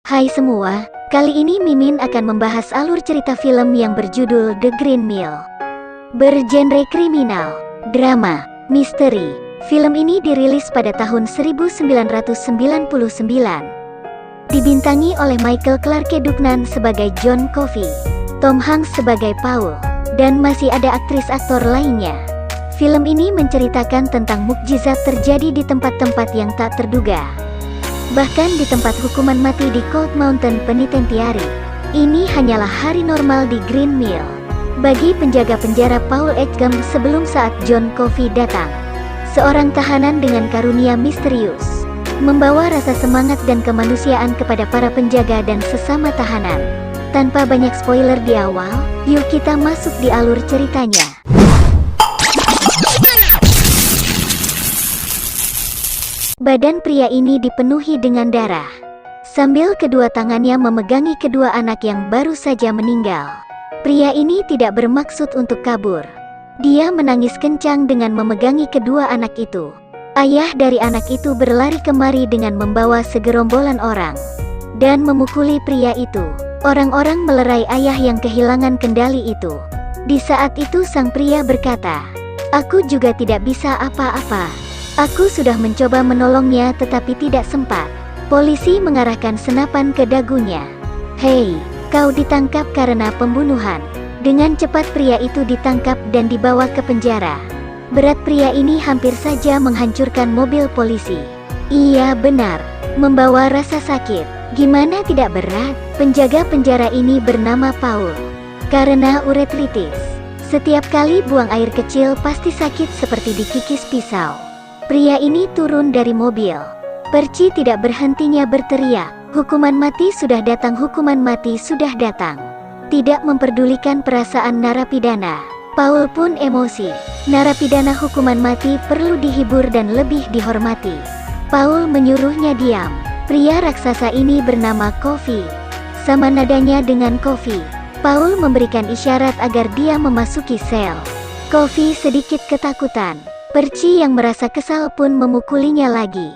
Hai semua, kali ini Mimin akan membahas alur cerita film yang berjudul The Green Mile. Bergenre kriminal, drama, misteri. Film ini dirilis pada tahun 1999. Dibintangi oleh Michael Clarke Duncan sebagai John Coffey, Tom Hanks sebagai Paul, dan masih ada aktris-aktor lainnya. Film ini menceritakan tentang mukjizat terjadi di tempat-tempat yang tak terduga. Bahkan di tempat hukuman mati di Cold Mountain Penitentiary. Ini hanyalah hari normal di Green Mile bagi penjaga penjara Paul Edgecombe sebelum saat John Coffey datang. Seorang tahanan dengan karunia misterius, membawa rasa semangat dan kemanusiaan kepada para penjaga dan sesama tahanan. Tanpa banyak spoiler di awal, yuk kita masuk di alur ceritanya. Badan pria ini dipenuhi dengan darah, sambil kedua tangannya memegangi kedua anak yang baru saja meninggal. Pria ini tidak bermaksud untuk kabur. Dia menangis kencang dengan memegangi kedua anak itu. Ayah dari anak itu berlari kemari dengan membawa segerombolan orang dan memukuli pria itu. Orang-orang melerai ayah yang kehilangan kendali itu. Di saat itu sang pria berkata, "Aku juga tidak bisa apa-apa. Aku sudah mencoba menolongnya tetapi tidak sempat." Polisi mengarahkan senapan ke dagunya. "Hei, kau ditangkap karena pembunuhan." Dengan cepat pria itu ditangkap dan dibawa ke penjara. Berat pria ini hampir saja menghancurkan mobil polisi. Iya benar, membawa rasa sakit. Gimana tidak berat? Penjaga penjara ini bernama Paul. Karena uretritis, setiap kali buang air kecil pasti sakit seperti dikikis pisau. Pria ini turun dari mobil. Perci tidak berhentinya berteriak, "Hukuman mati sudah datang, hukuman mati sudah datang." Tidak memperdulikan perasaan narapidana, Paul pun emosi. Narapidana hukuman mati perlu dihibur dan lebih dihormati. Paul menyuruhnya diam. Pria raksasa ini bernama Coffey. Sama nadanya dengan Coffey, Paul memberikan isyarat agar dia memasuki sel. Coffey sedikit ketakutan. Perci yang merasa kesal pun memukulinya lagi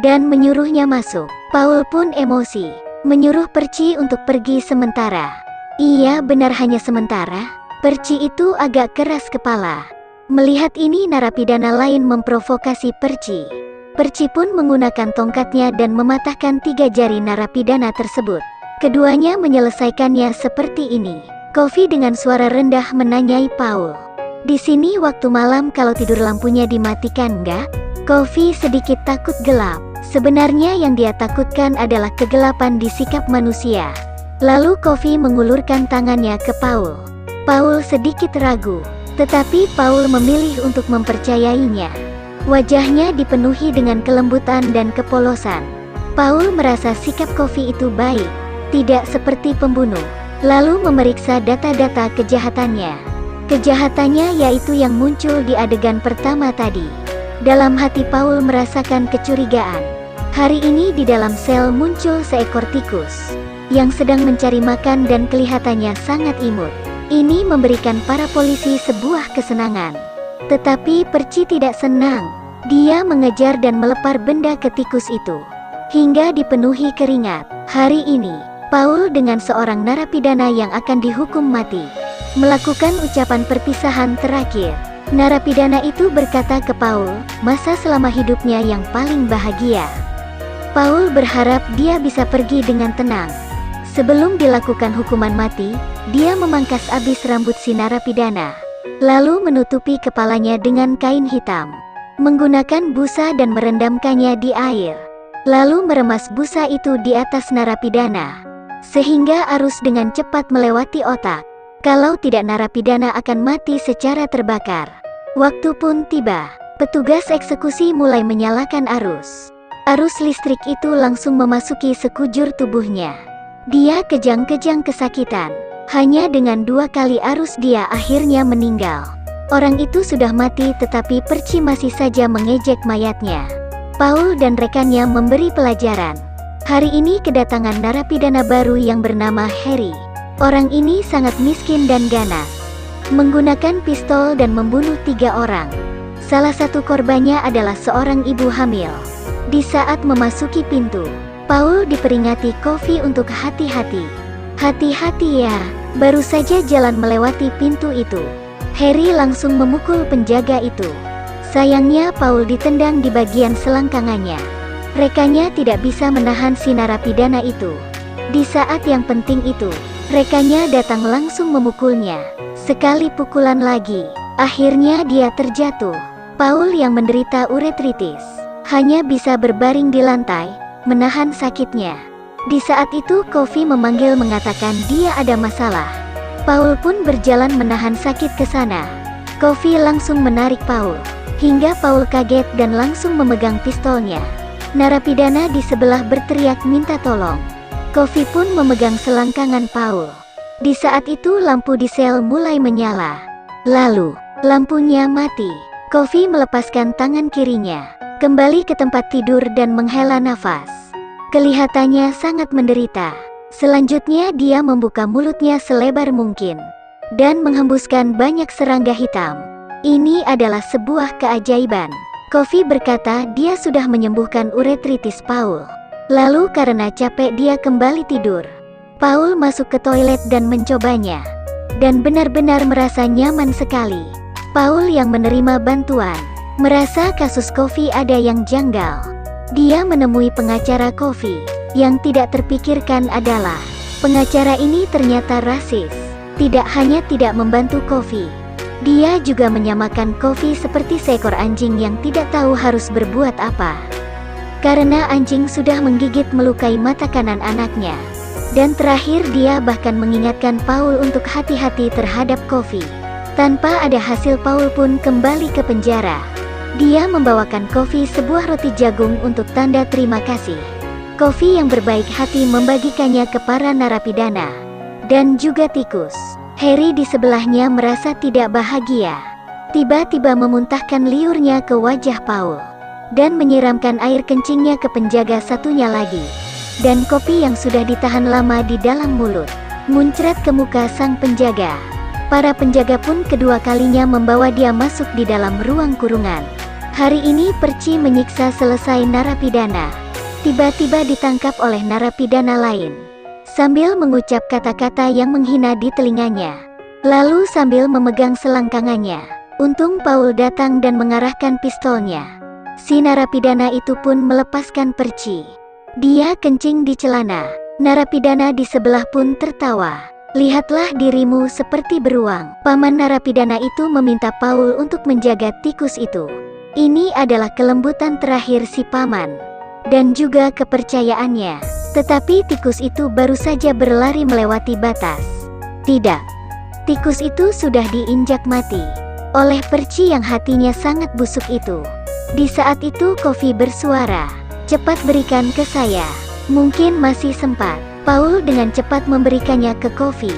dan menyuruhnya masuk. Paul pun emosi, menyuruh Perci untuk pergi sementara. Iya benar, hanya sementara. Perci itu agak keras kepala. Melihat ini narapidana lain memprovokasi Perci. Perci pun menggunakan tongkatnya dan mematahkan 3 jari narapidana tersebut. Keduanya menyelesaikannya seperti ini. Coffey dengan suara rendah menanyai Paul, "Di sini waktu malam kalau tidur lampunya dimatikan nggak?" Coffey sedikit takut gelap. Sebenarnya yang dia takutkan adalah kegelapan di sikap manusia. Lalu Coffey mengulurkan tangannya ke Paul. Paul sedikit ragu, tetapi Paul memilih untuk mempercayainya. Wajahnya dipenuhi dengan kelembutan dan kepolosan. Paul merasa sikap Coffey itu baik, tidak seperti pembunuh. Lalu memeriksa data-data kejahatannya. Kejahatannya yaitu yang muncul di adegan pertama tadi. Dalam hati Paul merasakan kecurigaan. Hari ini di dalam sel muncul seekor tikus yang sedang mencari makan dan kelihatannya sangat imut. Ini memberikan para polisi sebuah kesenangan. Tetapi Perci tidak senang. Dia mengejar dan melepar benda ke tikus itu hingga dipenuhi keringat. Hari ini, Paul dengan seorang narapidana yang akan dihukum mati melakukan ucapan perpisahan terakhir. Narapidana itu berkata ke Paul, masa selama hidupnya yang paling bahagia. Paul berharap dia bisa pergi dengan tenang. Sebelum dilakukan hukuman mati, dia memangkas abis rambut si narapidana, lalu menutupi kepalanya dengan kain hitam, menggunakan busa dan merendamkannya di air, lalu meremas busa itu di atas narapidana, sehingga arus dengan cepat melewati otak. Kalau tidak narapidana akan mati secara terbakar. Waktu pun tiba. Petugas eksekusi mulai menyalakan arus. Arus listrik itu langsung memasuki sekujur tubuhnya. Dia kejang-kejang kesakitan. Hanya dengan 2 kali arus dia akhirnya meninggal. Orang itu sudah mati tetapi Perci masih saja mengejek mayatnya. Paul dan rekannya memberi pelajaran. Hari ini kedatangan narapidana baru yang bernama Harry. Orang ini sangat miskin dan ganas, menggunakan pistol dan membunuh 3 orang. Salah satu korbannya adalah seorang ibu hamil. Di saat memasuki pintu, Paul diperingati Kofi untuk hati-hati. Hati-hati ya, baru saja jalan melewati pintu itu. Harry langsung memukul penjaga itu. Sayangnya Paul ditendang di bagian selangkangannya. Rekannya tidak bisa menahan si narapidana itu. Di saat yang penting itu, rekannya datang langsung memukulnya. Sekali pukulan lagi, akhirnya dia terjatuh. Paul yang menderita uretritis hanya bisa berbaring di lantai, menahan sakitnya. Di saat itu Kofi memanggil mengatakan dia ada masalah. Paul pun berjalan menahan sakit ke sana. Kofi langsung menarik Paul, hingga Paul kaget dan langsung memegang pistolnya. Narapidana di sebelah berteriak minta tolong. Kofi pun memegang selangkangan Paul. Di saat itu lampu di sel mulai menyala. Lalu, lampunya mati. Kofi melepaskan tangan kirinya, kembali ke tempat tidur dan menghela nafas. Kelihatannya sangat menderita. Selanjutnya dia membuka mulutnya selebar mungkin dan menghembuskan banyak serangga hitam. Ini adalah sebuah keajaiban. Kofi berkata dia sudah menyembuhkan uretritis Paul. Lalu karena capek dia kembali tidur. Paul masuk ke toilet dan mencobanya, dan benar-benar merasa nyaman sekali. Paul yang menerima bantuan merasa kasus Kofi ada yang janggal. Dia menemui pengacara Kofi. Yang tidak terpikirkan adalah pengacara ini ternyata rasis. Tidak hanya tidak membantu Kofi, dia juga menyamakan Kofi seperti seekor anjing yang tidak tahu harus berbuat apa. Karena anjing sudah menggigit melukai mata kanan anaknya. Dan terakhir dia bahkan mengingatkan Paul untuk hati-hati terhadap Kofi. Tanpa ada hasil Paul pun kembali ke penjara. Dia membawakan Kofi sebuah roti jagung untuk tanda terima kasih. Kofi yang berbaik hati membagikannya ke para narapidana. Dan juga tikus. Harry di sebelahnya merasa tidak bahagia. Tiba-tiba memuntahkan liurnya ke wajah Paul. Dan menyiramkan air kencingnya ke penjaga satunya lagi. Dan kopi yang sudah ditahan lama di dalam mulut muncrat ke muka sang penjaga. Para penjaga pun kedua kalinya membawa dia masuk di dalam ruang kurungan. Hari ini Perci menyiksa selesai narapidana. Tiba-tiba ditangkap oleh narapidana lain. Sambil mengucap kata-kata yang menghina di telinganya. Lalu sambil memegang selangkangannya. Untung Paul datang dan mengarahkan pistolnya. Si narapidana itu pun melepaskan Perci. Dia kencing di celana. Narapidana di sebelah pun tertawa. Lihatlah dirimu seperti beruang. Paman narapidana itu meminta Paul untuk menjaga tikus itu. Ini adalah kelembutan terakhir si paman. Dan juga kepercayaannya. Tetapi tikus itu baru saja berlari melewati batas. Tidak. Tikus itu sudah diinjak mati. Oleh Perci yang hatinya sangat busuk itu. Di saat itu Kofi bersuara. Cepat berikan ke saya. Mungkin masih sempat. Paul dengan cepat memberikannya ke Kofi.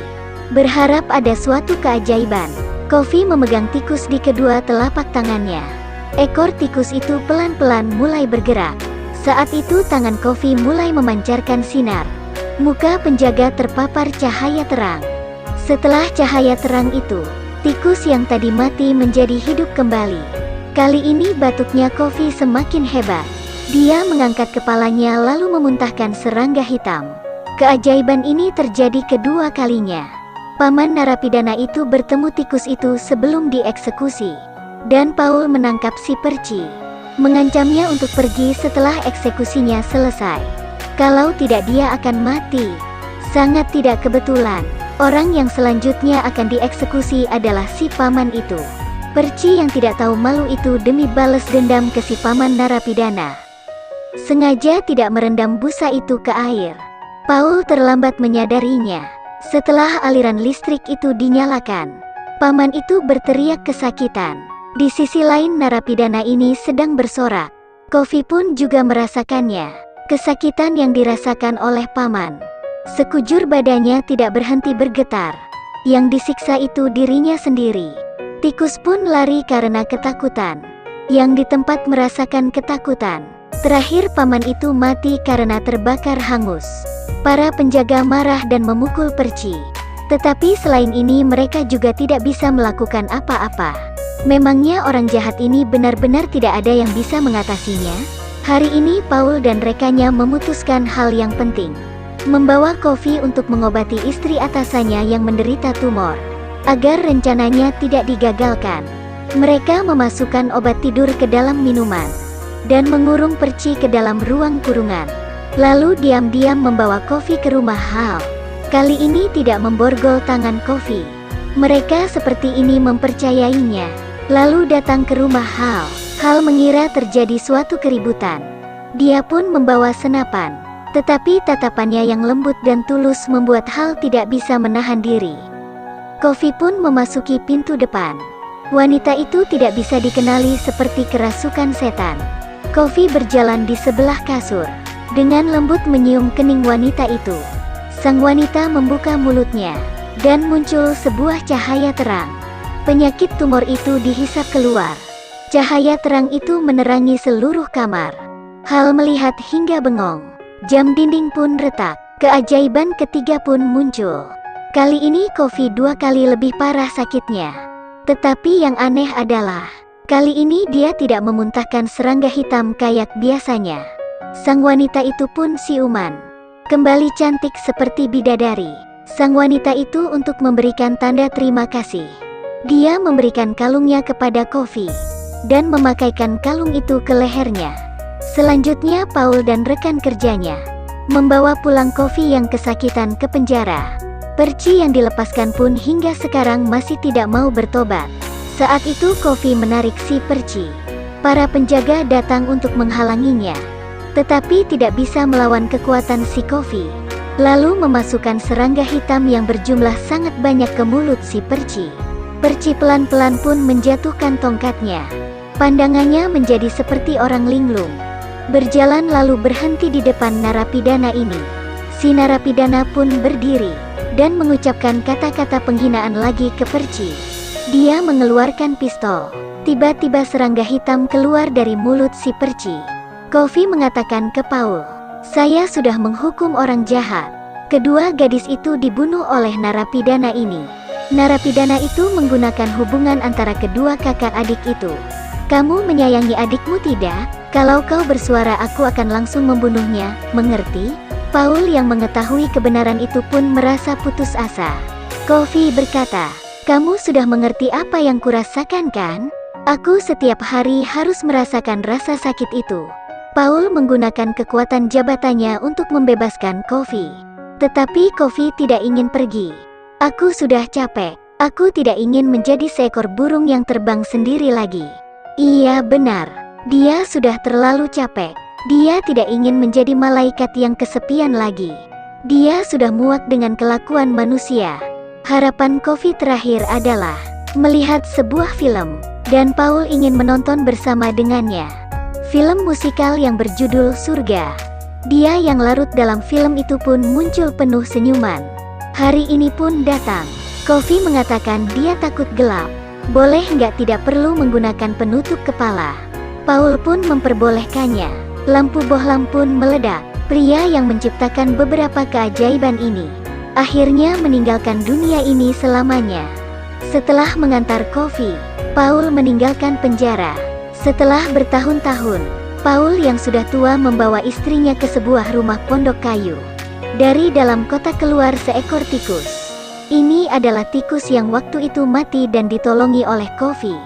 Berharap ada suatu keajaiban. Kofi memegang tikus di kedua telapak tangannya. Ekor tikus itu pelan-pelan mulai bergerak. Saat itu tangan Kofi mulai memancarkan sinar. Muka penjaga terpapar cahaya terang. Setelah cahaya terang itu, tikus yang tadi mati menjadi hidup kembali. Kali ini batuknya Kofi semakin hebat. Dia mengangkat kepalanya lalu memuntahkan serangga hitam. Keajaiban ini terjadi kedua kalinya. Paman narapidana itu bertemu tikus itu sebelum dieksekusi. Dan Paul menangkap si Perci. Mengancamnya untuk pergi setelah eksekusinya selesai. Kalau tidak dia akan mati. Sangat tidak kebetulan. Orang yang selanjutnya akan dieksekusi adalah si paman itu. Perci yang tidak tahu malu itu demi balas dendam ke si paman narapidana. Sengaja tidak merendam busa itu ke air. Paul terlambat menyadarinya. Setelah aliran listrik itu dinyalakan, paman itu berteriak kesakitan. Di sisi lain narapidana ini sedang bersorak. Kofi pun juga merasakannya. Kesakitan yang dirasakan oleh paman. Sekujur badannya tidak berhenti bergetar. Yang disiksa itu dirinya sendiri. Tikus pun lari karena ketakutan. Yang di tempat merasakan ketakutan. Terakhir paman itu mati karena terbakar hangus. Para penjaga marah dan memukul Perci. Tetapi selain ini mereka juga tidak bisa melakukan apa-apa. Memangnya orang jahat ini benar-benar tidak ada yang bisa mengatasinya? Hari ini Paul dan rekannya memutuskan hal yang penting. Membawa Coffee untuk mengobati istri atasannya yang menderita tumor. Agar rencananya tidak digagalkan. Mereka memasukkan obat tidur ke dalam minuman. Dan mengurung Percy ke dalam ruang kurungan. Lalu diam-diam membawa Coffee ke rumah Hal. Kali ini tidak memborgol tangan Coffee. Mereka seperti ini mempercayainya. Lalu datang ke rumah Hal. Hal mengira terjadi suatu keributan. Dia pun membawa senapan. Tetapi tatapannya yang lembut dan tulus membuat Hal tidak bisa menahan diri. Coffee pun memasuki pintu depan. Wanita itu tidak bisa dikenali seperti kerasukan setan. Coffee berjalan di sebelah kasur. Dengan lembut menyium kening wanita itu. Sang wanita membuka mulutnya. Dan muncul sebuah cahaya terang. Penyakit tumor itu dihisap keluar. Cahaya terang itu menerangi seluruh kamar. Hal melihat hingga bengong. Jam dinding pun retak. Keajaiban ketiga pun muncul. Kali ini Coffee 2 kali lebih parah sakitnya. Tetapi yang aneh adalah, kali ini dia tidak memuntahkan serangga hitam kayak biasanya. Sang wanita itu pun siuman. Kembali cantik seperti bidadari. Sang wanita itu untuk memberikan tanda terima kasih. Dia memberikan kalungnya kepada Coffee. Dan memakaikan kalung itu ke lehernya. Selanjutnya Paul dan rekan kerjanya membawa pulang Coffee yang kesakitan ke penjara. Percy yang dilepaskan pun hingga sekarang masih tidak mau bertobat. Saat itu Coffee menarik si Percy. Para penjaga datang untuk menghalanginya. Tetapi tidak bisa melawan kekuatan si Coffee. Lalu memasukkan serangga hitam yang berjumlah sangat banyak ke mulut si Percy. Percy pelan-pelan pun menjatuhkan tongkatnya. Pandangannya menjadi seperti orang linglung. Berjalan lalu berhenti di depan narapidana ini. Si narapidana pun berdiri. Dan mengucapkan kata-kata penghinaan lagi ke Percy. Dia mengeluarkan pistol. Tiba-tiba serangga hitam keluar dari mulut si Percy. Coffee mengatakan ke Paul, "Saya sudah menghukum orang jahat." Kedua gadis itu dibunuh oleh narapidana ini. Narapidana itu menggunakan hubungan antara kedua kakak adik itu. "Kamu menyayangi adikmu tidak? Kalau kau bersuara aku akan langsung membunuhnya, mengerti?" Paul yang mengetahui kebenaran itu pun merasa putus asa. Coffee berkata, "Kamu sudah mengerti apa yang kurasakan kan? Aku setiap hari harus merasakan rasa sakit itu." Paul menggunakan kekuatan jabatannya untuk membebaskan Coffee. Tetapi Coffee tidak ingin pergi. "Aku sudah capek. Aku tidak ingin menjadi seekor burung yang terbang sendiri lagi." Iya benar. Dia sudah terlalu capek. Dia tidak ingin menjadi malaikat yang kesepian lagi. Dia sudah muak dengan kelakuan manusia. Harapan Coffee terakhir adalah melihat sebuah film. Dan Paul ingin menonton bersama dengannya. Film musikal yang berjudul Surga. Dia yang larut dalam film itu pun muncul penuh senyuman. Hari ini pun datang. Coffee mengatakan dia takut gelap. Boleh nggak tidak perlu menggunakan penutup kepala. Paul pun memperbolehkannya. Lampu bohlam pun meledak. Pria yang menciptakan beberapa keajaiban ini akhirnya meninggalkan dunia ini selamanya. Setelah mengantar Coffee, Paul meninggalkan penjara. Setelah bertahun-tahun, Paul yang sudah tua membawa istrinya ke sebuah rumah pondok kayu. Dari dalam kotak keluar seekor tikus. Ini adalah tikus yang waktu itu mati dan ditolongi oleh Coffee.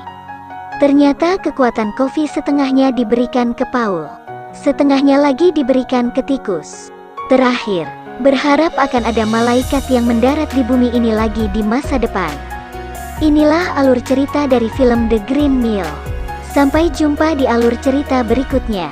Ternyata kekuatan Coffee setengahnya diberikan ke Paul. Setengahnya lagi diberikan ke tikus. Terakhir, berharap akan ada malaikat yang mendarat di bumi ini lagi di masa depan. Inilah alur cerita dari film The Green Mile. Sampai jumpa di alur cerita berikutnya.